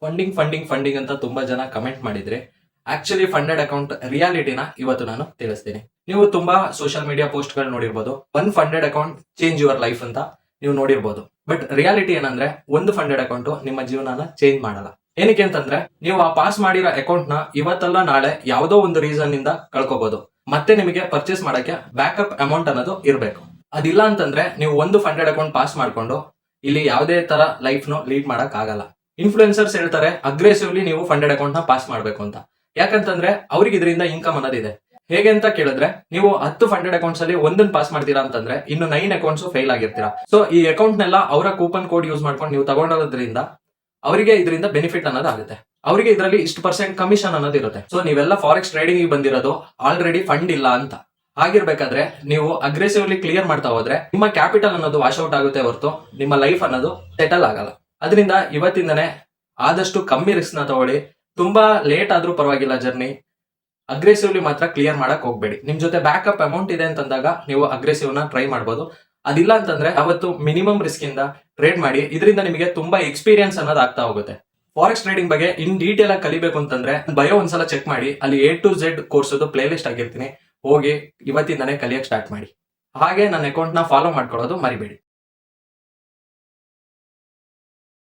Funding ಅಂತ ತುಂಬಾ ಜನ ಕಮೆಂಟ್ ಮಾಡಿದ್ರೆ ಆಕ್ಚುಲಿ ಫಂಡೆಡ್ ಅಕೌಂಟ್ ರಿಯಾಲಿಟಿನ ಇವತ್ತು ನಾನು ತಿಳಿಸ್ತೀನಿ. ನೀವು ತುಂಬಾ ಸೋಷಿಯಲ್ ಮೀಡಿಯಾ ಪೋಸ್ಟ್ ಗಳು ನೋಡಿರ್ಬೋದು, one funded account change your life ಅಂತ ನೀವು ನೋಡಿರ್ಬೋದು. ಬಟ್ ರಿಯಾಲಿಟಿ ಏನಂದ್ರೆ ಒಂದು ಫಂಡೆಡ್ ಅಕೌಂಟ್ ನಿಮ್ಮ ಜೀವನನ ಚೇಂಜ್ ಮಾಡಲ್ಲ. ಏನಕ್ಕೆ ಅಂತಂದ್ರೆ ನೀವು ಆ ಪಾಸ್ ಮಾಡಿರೋ ಅಕೌಂಟ್ ನ ಇವತ್ತಲ್ಲ ನಾಳೆ ಯಾವುದೋ ಒಂದು ರೀಸನ್ ಇಂದ ಕಳ್ಕೋಬಹುದು. ಮತ್ತೆ ನಿಮಗೆ ಪರ್ಚೇಸ್ ಮಾಡಕ್ಕೆ ಬ್ಯಾಕಪ್ ಅಮೌಂಟ್ ಅನ್ನೋದು ಇರಬೇಕು. ಅದಿಲ್ಲ ಅಂತಂದ್ರೆ ನೀವು ಒಂದು ಫಂಡೆಡ್ ಅಕೌಂಟ್ ಪಾಸ್ ಮಾಡ್ಕೊಂಡು ಇಲ್ಲಿ ಯಾವುದೇ ತರ ಲೈಫ್ ನ ಲೀಡ್ ಮಾಡಕ್ ಆಗಲ್ಲ. ಇನ್ಫ್ಲುಯೆನ್ಸರ್ಸ್ ಹೇಳ್ತಾರೆ ಅಗ್ರೆಸಿವ್ಲಿ ನೀವು ಫಂಡೆಡ್ ಅಕೌಂಟ್ ನ ಪಾಸ್ ಮಾಡ್ಬೇಕು ಅಂತ. ಯಾಕಂತಂದ್ರೆ ಅವ್ರಿಗೆ ಇದರಿಂದ ಇನ್ಕಮ್ ಅನ್ನೋದಿದೆ. ಹೇಗೆ ಅಂತ ಕೇಳಿದ್ರೆ, ನೀವು 10 ಫಂಡೆಡ್ ಅಕೌಂಟ್ಸ್ ಅಲ್ಲಿ ಒಂದನ್ನು ಪಾಸ್ ಮಾಡ್ತೀರಾ ಅಂತಂದ್ರೆ ಇನ್ನು 9 ಅಕೌಂಟ್ಸ್ ಫೇಲ್ ಆಗಿರ್ತೀರಾ. ಸೊ ಈ ಅಕೌಂಟ್ ನೆಲ್ಲ ಅವರ ಕೂಪನ್ ಕೋಡ್ ಯೂಸ್ ಮಾಡ್ಕೊಂಡು ನೀವು ತಗೊಂಡೋದ್ರಿಂದ ಅವರಿಗೆ ಇದರಿಂದ ಬೆನಿಫಿಟ್ ಅನ್ನೋದು ಆಗುತ್ತೆ. ಅವರಿಗೆ ಇದರಲ್ಲಿ ಇಷ್ಟು % ಕಮಿಷನ್ ಅನ್ನೋದು ಇರುತ್ತೆ. ಸೊ ನೀವೆಲ್ಲ ಫಾರೆಕ್ಸ್ ಟ್ರೇಡಿಂಗ್ ಬಂದಿರೋದು ಆಲ್ರೆಡಿ ಫಂಡ್ ಇಲ್ಲ ಅಂತ. ಆಗಿರ್ಬೇಕಾದ್ರೆ ನೀವು ಅಗ್ರೆಸಿವ್ಲಿ ಕ್ಲಿಯರ್ ಮಾಡ್ತಾ ಹೋದ್ರೆ ನಿಮ್ಮ ಕ್ಯಾಪಿಟಲ್ ಅನ್ನೋದು ವಾಶ್ ಔಟ್ ಆಗುತ್ತೆ ಹೊರತು ನಿಮ್ಮ ಲೈಫ್ ಅನ್ನೋದು ಸೆಟಲ್ ಆಗಲ್ಲ. ಅದರಿಂದ ಇವತ್ತಿಂದನೇ ಆದಷ್ಟು ಕಮ್ಮಿ ರಿಸ್ಕ್ ನ ತಗೊಳ್ಳಿ. ತುಂಬಾ ಲೇಟ್ ಆದ್ರೂ ಪರವಾಗಿಲ್ಲ ಜರ್ನಿ. ಅಗ್ರೆಸಿವ್ಲಿ ಮಾತ್ರ ಕ್ಲಿಯರ್ ಮಾಡಕ್ ಹೋಗ್ಬೇಡಿ. ನಿಮ್ ಜೊತೆ ಬ್ಯಾಕಪ್ ಅಮೌಂಟ್ ಇದೆ ಅಂತಂದಾಗ ನೀವು ಅಗ್ರೆಸಿವ್ ನ ಟ್ರೈ ಮಾಡಬಹುದು. ಅದಿಲ್ಲ ಅಂತಂದ್ರೆ ಅವತ್ತು ಮಿನಿಮಮ್ ರಿಸ್ಕ್ ಇಂದ ಟ್ರೇಡ್ ಮಾಡಿ. ಇದರಿಂದ ನಿಮಗೆ ತುಂಬಾ ಎಕ್ಸ್ಪೀರಿಯನ್ಸ್ ಅನ್ನೋದು ಆಗ್ತಾ ಹೋಗುತ್ತೆ. ಫಾರೆಕ್ಸ್ ಟ್ರೇಡಿಂಗ್ ಬಗ್ಗೆ ಇನ್ ಡೀಟೇಲ್ ಆಗಿ ಕಲಿಬೇಕು ಅಂತಂದ್ರೆ ಬಯೋ ಒಂದ್ಸಲ ಚೆಕ್ ಮಾಡಿ. ಅಲ್ಲಿ A to Z course playlist ಆಗಿರ್ತೀನಿ. ಹೋಗಿ ಇವತ್ತಿಂದಾನೇ ಕಲಿಯಕ್ ಸ್ಟಾರ್ಟ್ ಮಾಡಿ. ಹಾಗೆ ನನ್ನ ಅಕೌಂಟ್ ನ ಫಾಲೋ ಮಾಡ್ಕೊಳ್ಳೋದು ಮರಿಬೇಡಿ.